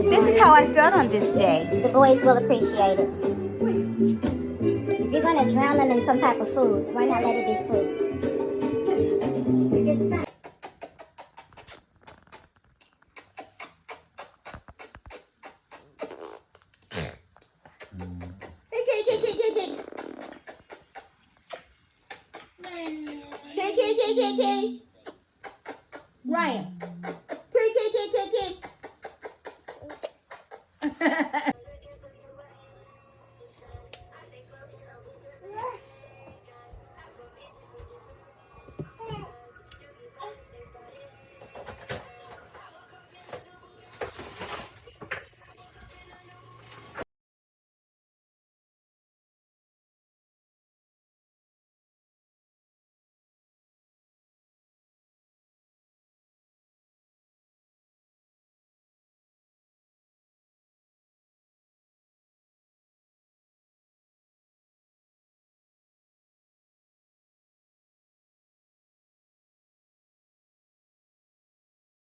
This is how I felt on this day. The boys will appreciate it. If you're going to drown them in some type of food, why not let it be fruit? Ryan.